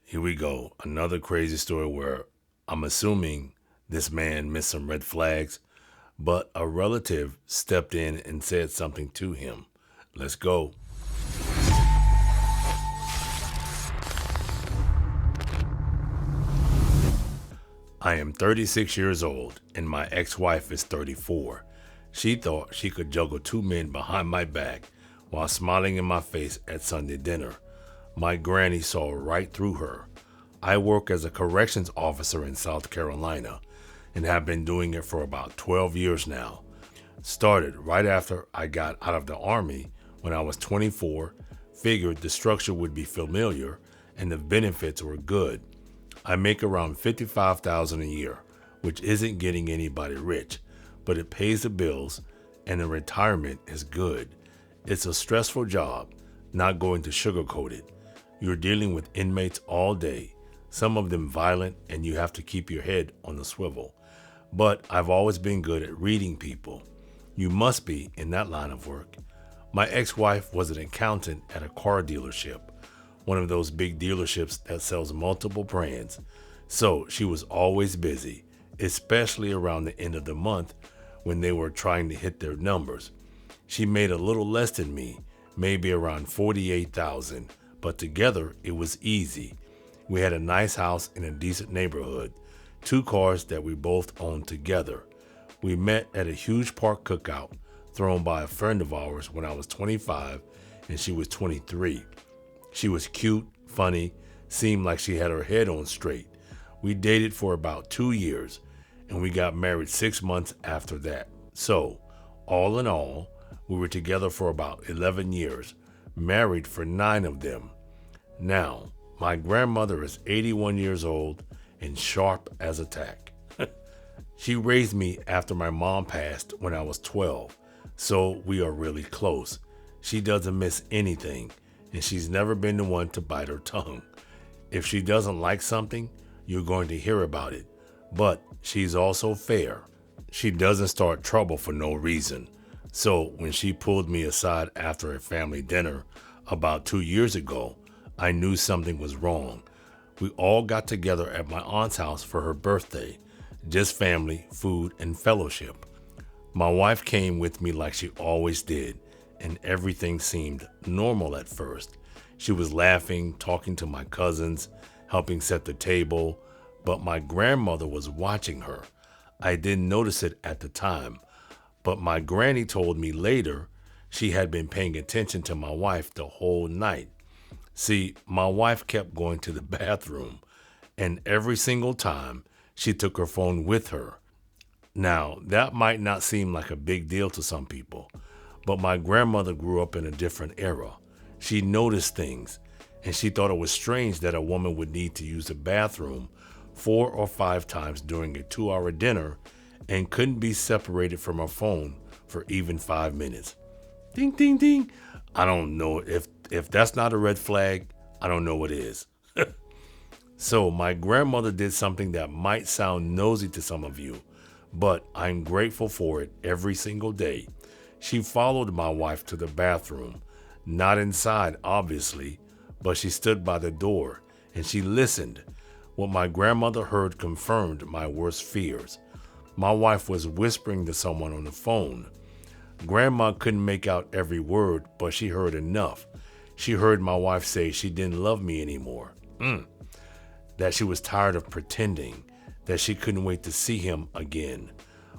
Here we go. Another crazy story where I'm assuming this man missed some red flags, but a relative stepped in and said something to him. Let's go. I am 36 years old and my ex wife is 34. She thought she could juggle two men behind my back while smiling in my face at Sunday dinner. My granny saw right through her. I work as a corrections officer in South Carolina and have been doing it for about 12 years now. Started right after I got out of the Army when I was 24, figured the structure would be familiar and the benefits were good. I make around $55,000 a year, which isn't getting anybody rich, but it pays the bills and the retirement is good. It's a stressful job, not going to sugarcoat it. You're dealing with inmates all day, some of them violent, and you have to keep your head on the swivel. But I've always been good at reading people. You must be in that line of work. My ex-wife was an accountant at a car dealership, one of those big dealerships that sells multiple brands. So she was always busy, especially around the end of the month when they were trying to hit their numbers. She made a little less than me, maybe around 48,000, but together it was easy. We had a nice house in a decent neighborhood, two cars that we both owned together. We met at a huge park cookout thrown by a friend of ours when I was 25 and she was 23. She was cute, funny, seemed like she had her head on straight. We dated for about 2 years and we got married 6 months after that. So, all in all, we were together for about 11 years, married for 9 of them. Now, my grandmother is 81 years old and sharp as a tack. She raised me after my mom passed when I was 12, so we are really close. She doesn't miss anything, and she's never been the one to bite her tongue. If she doesn't like something, you're going to hear about it. But she's also fair. She doesn't start trouble for no reason. So when she pulled me aside after a family dinner about 2 years ago, I knew something was wrong. We all got together at my aunt's house for her birthday. Just family, food, and fellowship. My wife came with me like she always did, and everything seemed normal at first. She was laughing, talking to my cousins, helping set the table, but my grandmother was watching her. I didn't notice it at the time, but my granny told me later she had been paying attention to my wife the whole night. See, my wife kept going to the bathroom, and every single time she took her phone with her. Now, that might not seem like a big deal to some people, but my grandmother grew up in a different era. She noticed things, and she thought it was strange that a woman would need to use the bathroom 4 or 5 times during a 2-hour dinner and couldn't be separated from her phone for even 5 minutes. Ding, ding, ding. I don't know if that's not a red flag, I don't know what is. So my grandmother did something that might sound nosy to some of you, but I'm grateful for it every single day. She followed my wife to the bathroom, not inside, obviously, but she stood by the door and she listened. What my grandmother heard confirmed my worst fears. My wife was whispering to someone on the phone. Grandma couldn't make out every word, but she heard enough. She heard my wife say she didn't love me anymore. That she was tired of pretending, that she couldn't wait to see him again.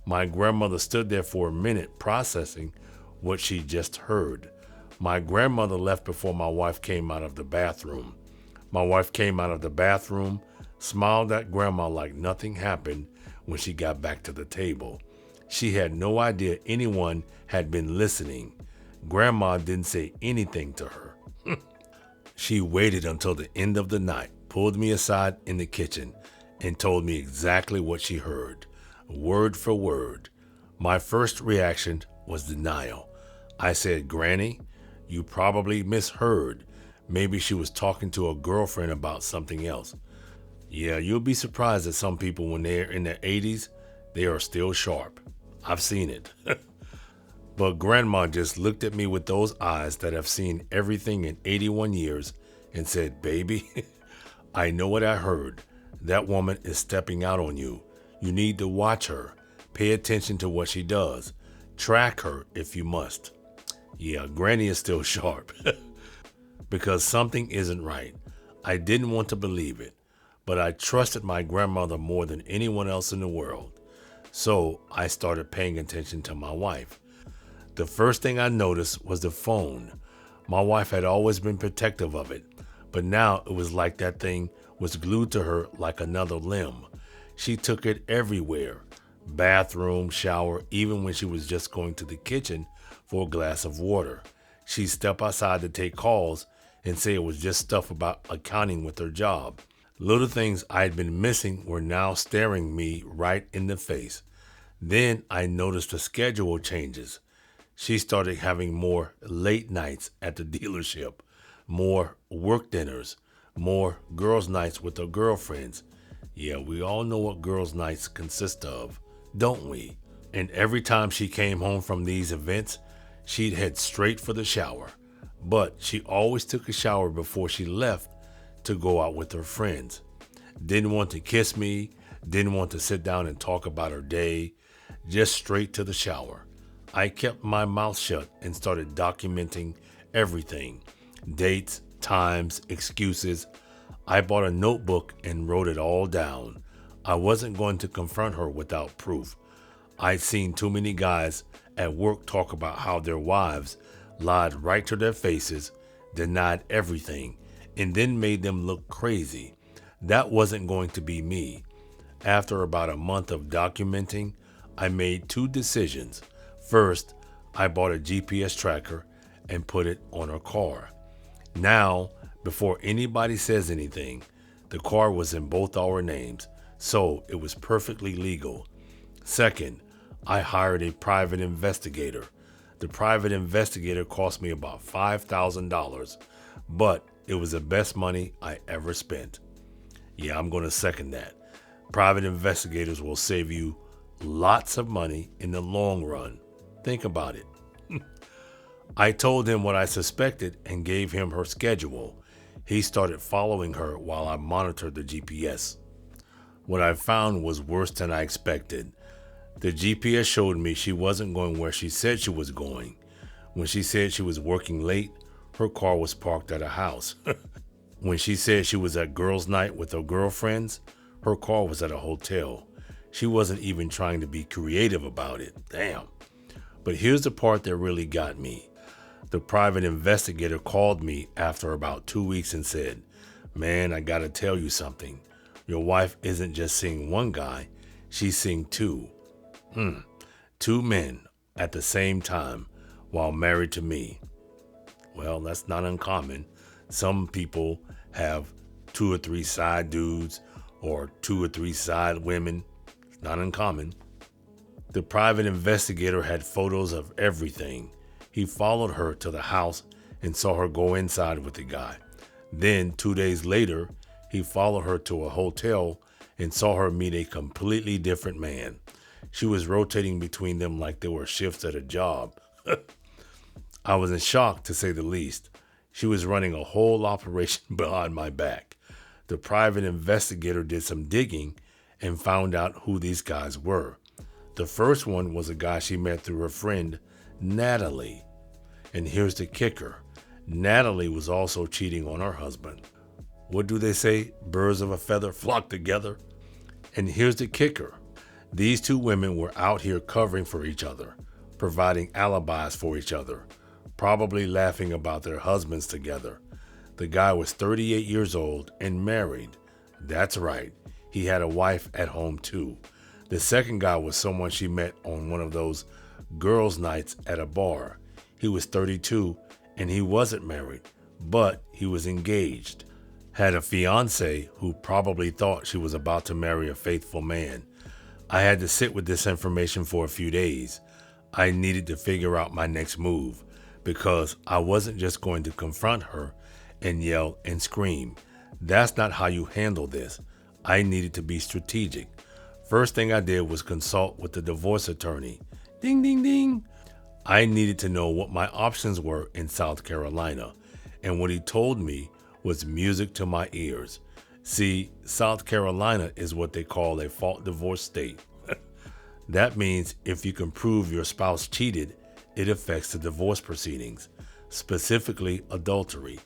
My grandmother stood there for a minute processing what she just heard. My grandmother left before my wife came out of the bathroom. My wife came out of the bathroom, smiled at grandma like nothing happened when she got back to the table. She had no idea anyone had been listening. Grandma didn't say anything to her. She waited until the end of the night, pulled me aside in the kitchen, and told me exactly what she heard, word for word. My first reaction was denial. I said, Granny, you probably misheard. Maybe she was talking to a girlfriend about something else. Yeah, you'll be surprised at some people when they're in their 80s, they are still sharp. I've seen it. But Grandma just looked at me with those eyes that have seen everything in 81 years and said, Baby, I know what I heard. That woman is stepping out on you. You need to watch her. Pay attention to what she does. Track her if you must. Yeah, Granny is still sharp. Because something isn't right. I didn't want to believe it, but I trusted my grandmother more than anyone else in the world. So I started paying attention to my wife. The first thing I noticed was the phone. My wife had always been protective of it, but now it was like that thing was glued to her like another limb. She took it everywhere. Bathroom, shower, even when she was just going to the kitchen for a glass of water. She'd step outside to take calls and say it was just stuff about accounting with her job. Little things I had been missing were now staring me right in the face. Then I noticed the schedule changes. She started having more late nights at the dealership, more work dinners, more girls' nights with her girlfriends. Yeah, we all know what girls' nights consist of, don't we? And every time she came home from these events, she'd head straight for the shower. But she always took a shower before she left to go out with her friends. Didn't want to kiss me, didn't want to sit down and talk about her day, just straight to the shower. I kept my mouth shut and started documenting everything. Dates, times, excuses. I bought a notebook and wrote it all down. I wasn't going to confront her without proof. I'd seen too many guys at work talk about how their wives lied right to their faces, denied everything, and then made them look crazy. That wasn't going to be me. After about a month of documenting, I made two decisions. First, I bought a GPS tracker and put it on her car. Now, before anybody says anything, the car was in both our names, so it was perfectly legal. Second, I hired a private investigator. The private investigator cost me about $5,000, but it was the best money I ever spent. Yeah, I'm going to second that. Private investigators will save you lots of money in the long run. Think about it. I told him what I suspected and gave him her schedule. He started following her while I monitored the GPS. What I found was worse than I expected. The GPS showed me she wasn't going where she said she was going. When she said she was working late, her car was parked at a house. When she said she was at girls' night with her girlfriends, her car was at a hotel. She wasn't even trying to be creative about it. Damn. But here's the part that really got me. The private investigator called me after about 2 weeks and said, "Man, I gotta tell you something. Your wife isn't just seeing one guy, she's seeing two. Two men at the same time while married to me." Well, that's not uncommon. Some people have 2 or 3 side dudes or 2 or 3 side women. It's not uncommon. The private investigator had photos of everything. He followed her to the house and saw her go inside with the guy. Then 2 days later, he followed her to a hotel and saw her meet a completely different man. She was rotating between them like they were shifts at a job. I was in shock, to say the least. She was running a whole operation behind my back. The private investigator did some digging and found out who these guys were. The first one was a guy she met through her friend, Natalie. And here's the kicker. Natalie was also cheating on her husband. What do they say? Birds of a feather flock together. And here's the kicker. These two women were out here covering for each other, providing alibis for each other, probably laughing about their husbands together. The guy was 38 years old and married. That's right. He had a wife at home too. The second guy was someone she met on one of those girls' nights at a bar. He was 32 and he wasn't married, but he was engaged. Had a fiance who probably thought she was about to marry a faithful man. I had to sit with this information for a few days. I needed to figure out my next move because I wasn't just going to confront her and yell and scream. That's not how you handle this. I needed to be strategic. First thing I did was consult with the divorce attorney. Ding, ding, ding. I needed to know what my options were in South Carolina, and what he told me was music to my ears. See, South Carolina is what they call a fault divorce state. That means if you can prove your spouse cheated, it affects the divorce proceedings, specifically adultery.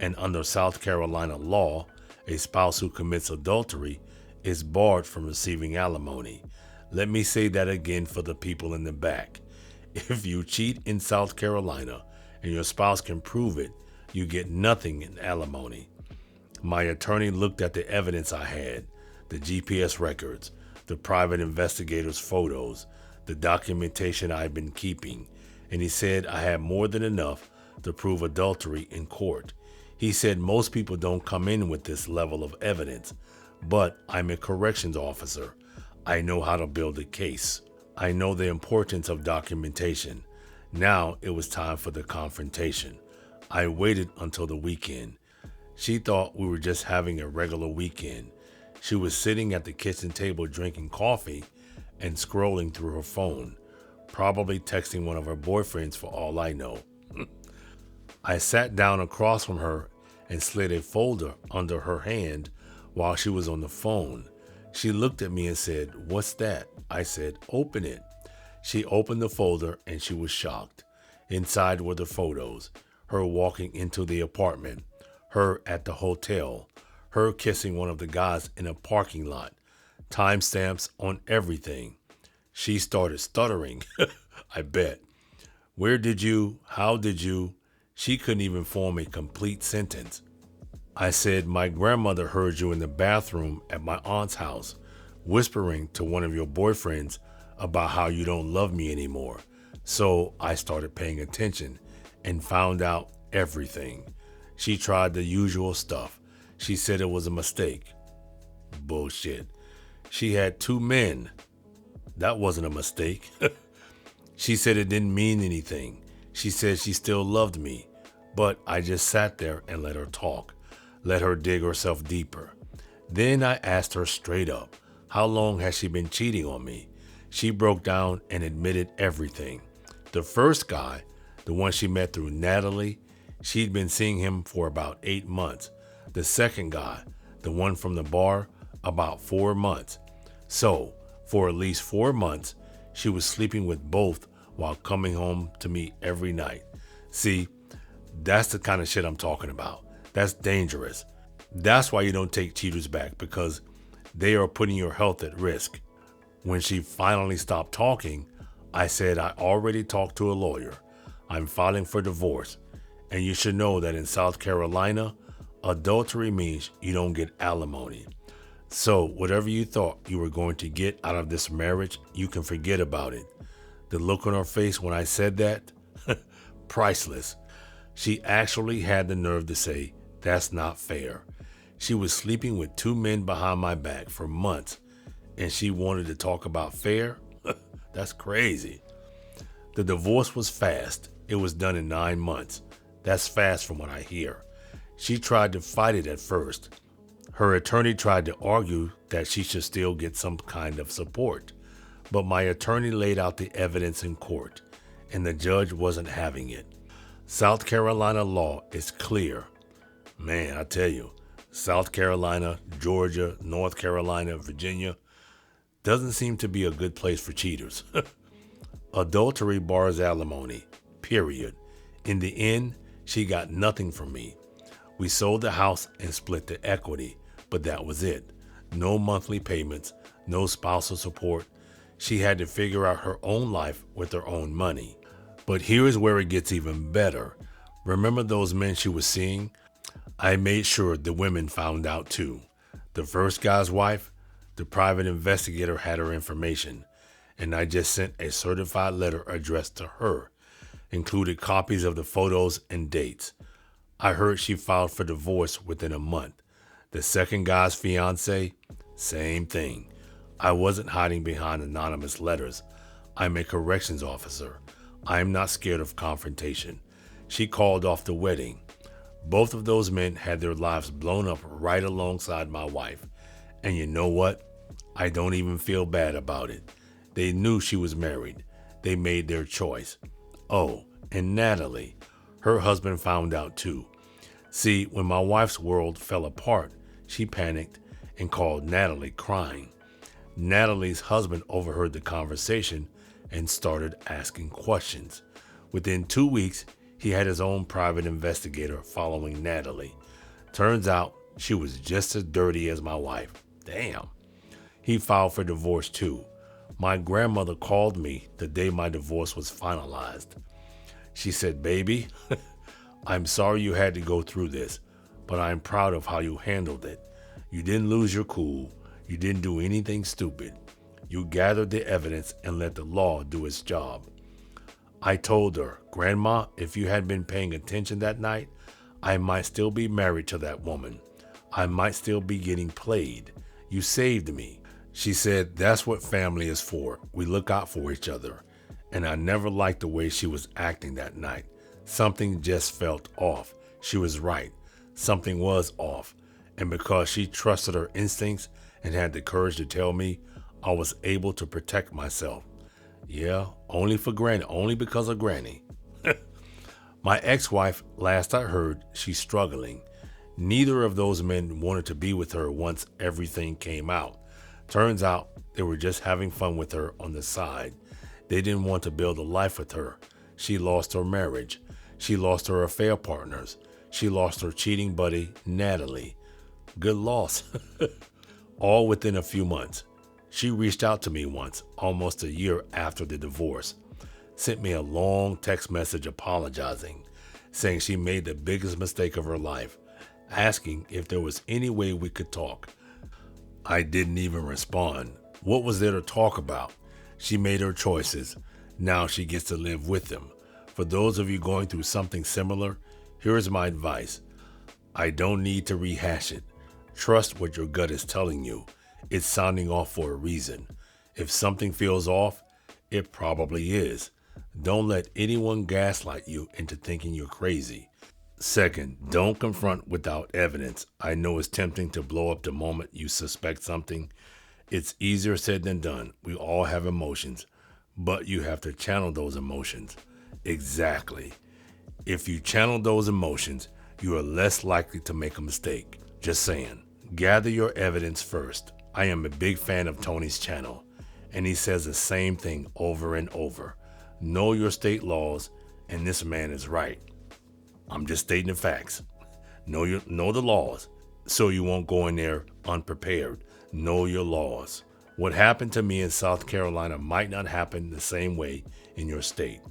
And under South Carolina law, a spouse who commits adultery is barred from receiving alimony. Let me say that again for the people in the back. If you cheat in South Carolina and your spouse can prove it, you get nothing in alimony. My attorney looked at the evidence I had, the GPS records, the private investigator's photos, the documentation I've been keeping, and he said I had more than enough to prove adultery in court. He said most people don't come in with this level of evidence, but I'm a corrections officer. I know how to build a case. I know the importance of documentation. Now it was time for the confrontation. I waited until the weekend. She thought we were just having a regular weekend. She was sitting at the kitchen table drinking coffee and scrolling through her phone, probably texting one of her boyfriends for all I know. I sat down across from her and slid a folder under her hand while she was on the phone. She looked at me and said, "What's that?" I said, "Open it." She opened the folder and she was shocked. Inside were the photos, her walking into the apartment, her at the hotel, her kissing one of the guys in a parking lot, timestamps on everything. She started stuttering. I bet. Where did you? How did you? She couldn't even form a complete sentence. I said, "My grandmother heard you in the bathroom at my aunt's house, whispering to one of your boyfriends about how you don't love me anymore." So I started paying attention and found out everything. She tried the usual stuff. She said it was a mistake. Bullshit. She had 2 men. That wasn't a mistake. She said it didn't mean anything. She said she still loved me, but I just sat there and let her talk, let her dig herself deeper. Then I asked her straight up, how long has she been cheating on me? She broke down and admitted everything. The first guy, the one she met through Natalie, she'd been seeing him for about 8 months. The second guy, the one from the bar, about 4 months. So, for at least 4 months, she was sleeping with both while coming home to me every night. See, that's the kind of shit I'm talking about. That's dangerous. That's why you don't take cheaters back, because they are putting your health at risk. When she finally stopped talking, I said, "I already talked to a lawyer. I'm filing for divorce. And you should know that in South Carolina, adultery means you don't get alimony. So whatever you thought you were going to get out of this marriage, you can forget about it." The look on her face when I said that, priceless. She actually had the nerve to say, "That's not fair." She was sleeping with 2 men behind my back for months, and she wanted to talk about fair? That's crazy. The divorce was fast. It was done in 9 months. That's fast from what I hear. She tried to fight it at first. Her attorney tried to argue that she should still get some kind of support, but my attorney laid out the evidence in court, and the judge wasn't having it. South Carolina law is clear. Man, I tell you, South Carolina, Georgia, North Carolina, Virginia doesn't seem to be a good place for cheaters. Adultery bars alimony, period. In the end, she got nothing from me. We sold the house and split the equity, but that was it. No monthly payments, no spousal support. She had to figure out her own life with her own money. But here's where it gets even better. Remember those men she was seeing? I made sure the women found out too. The first guy's wife, the private investigator had her information, and I just sent a certified letter addressed to her, included copies of the photos and dates. I heard she filed for divorce within a month. The second guy's fiance, same thing. I wasn't hiding behind anonymous letters. I'm a corrections officer. I'm not scared of confrontation. She called off the wedding. Both of those men had their lives blown up right alongside my wife. And you know what? I don't even feel bad about it. They knew she was married. They made their choice. Oh, and Natalie, her husband found out too. See, when my wife's world fell apart, She panicked and called Natalie crying. Natalie's husband overheard the conversation and started asking questions. Within 2 weeks, he had his own private investigator following Natalie. Turns out she was just as dirty as my wife. Damn. He filed for divorce too. My grandmother called me the day my divorce was finalized. She said, "Baby, I'm sorry you had to go through this, but I'm proud of how you handled it. You didn't lose your cool. You didn't do anything stupid. You gathered the evidence and let the law do its job." I told her, "Grandma, if you had been paying attention that night, I might still be married to that woman. I might still be getting played. You saved me." She said, "That's what family is for. We look out for each other." And I never liked the way she was acting that night. Something just felt off. She was right. Something was off. And because she trusted her instincts and had the courage to tell me, I was able to protect myself. Yeah, only because of Granny. My ex-wife, last I heard, she's struggling. Neither of those men wanted to be with her once everything came out. Turns out they were just having fun with her on the side. They didn't want to build a life with her. She lost her marriage. She lost her affair partners. She lost her cheating buddy, Natalie. Good loss. All within a few months. She reached out to me once, almost a year after the divorce. Sent me a long text message apologizing, saying she made the biggest mistake of her life, asking if there was any way we could talk. I didn't even respond. What was there to talk about? She made her choices. Now she gets to live with them. For those of you going through something similar, here is my advice. I don't need to rehash it. Trust what your gut is telling you. It's sounding off for a reason. If something feels off, it probably is. Don't let anyone gaslight you into thinking you're crazy. Second, don't confront without evidence. I know it's tempting to blow up the moment you suspect something. It's easier said than done. We all have emotions, but you have to channel those emotions. Exactly. If you channel those emotions, you are less likely to make a mistake. Just saying. Gather your evidence first. I am a big fan of Tony's channel, and he says the same thing over and over. Know your state laws, and this man is right. I'm just stating the facts. Know the laws, so you won't go in there unprepared. Know your laws. What happened to me in South Carolina might not happen the same way in your state.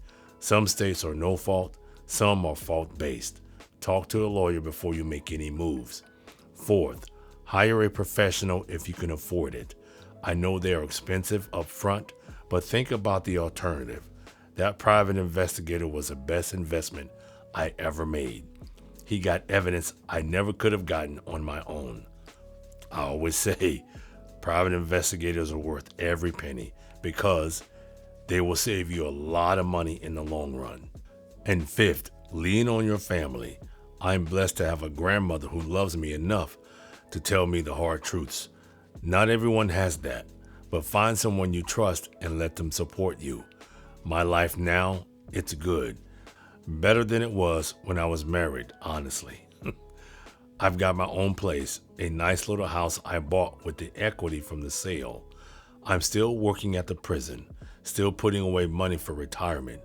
Some states are no fault, some are fault-based. Talk to a lawyer before you make any moves. Fourth, hire a professional if you can afford it. I know they are expensive up front, but think about the alternative. That private investigator was the best investment I ever made. He got evidence I never could have gotten on my own. I always say private investigators are worth every penny because they will save you a lot of money in the long run. And fifth, lean on your family. I'm blessed to have a grandmother who loves me enough to tell me the hard truths. Not everyone has that, but find someone you trust and let them support you. My life now, it's good. Better than it was when I was married, honestly. I've got my own place, a nice little house I bought with the equity from the sale. I'm still working at the prison, still putting away money for retirement.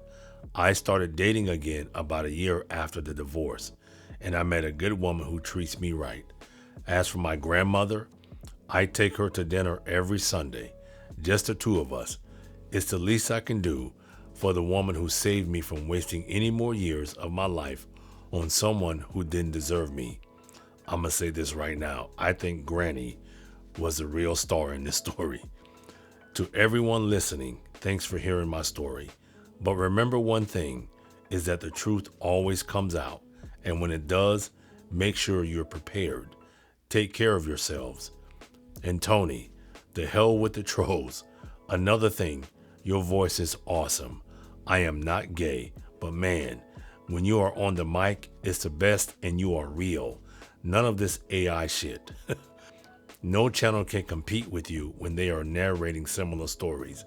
I started dating again about a year after the divorce, and I met a good woman who treats me right. As for my grandmother, I take her to dinner every Sunday, just the two of us. It's the least I can do for the woman who saved me from wasting any more years of my life on someone who didn't deserve me. I'm going to say this right now. I think Granny was the real star in this story. To everyone listening, thanks for hearing my story. But remember one thing, is that the truth always comes out. And when it does, make sure you're prepared. Take care of yourselves. And Tony, the hell with the trolls. Another thing, your voice is awesome. I am not gay, but man, when you are on the mic, it's the best and you are real. None of this AI shit. No channel can compete with you when they are narrating similar stories.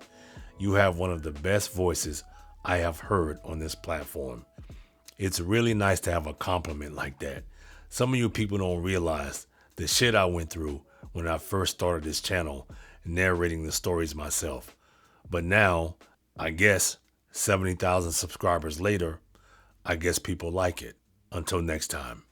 You have one of the best voices I have heard on this platform. It's really nice to have a compliment like that. Some of you people don't realize the shit I went through when I first started this channel, narrating the stories myself. But now, I guess, 70,000 subscribers later, I guess people like it. Until next time.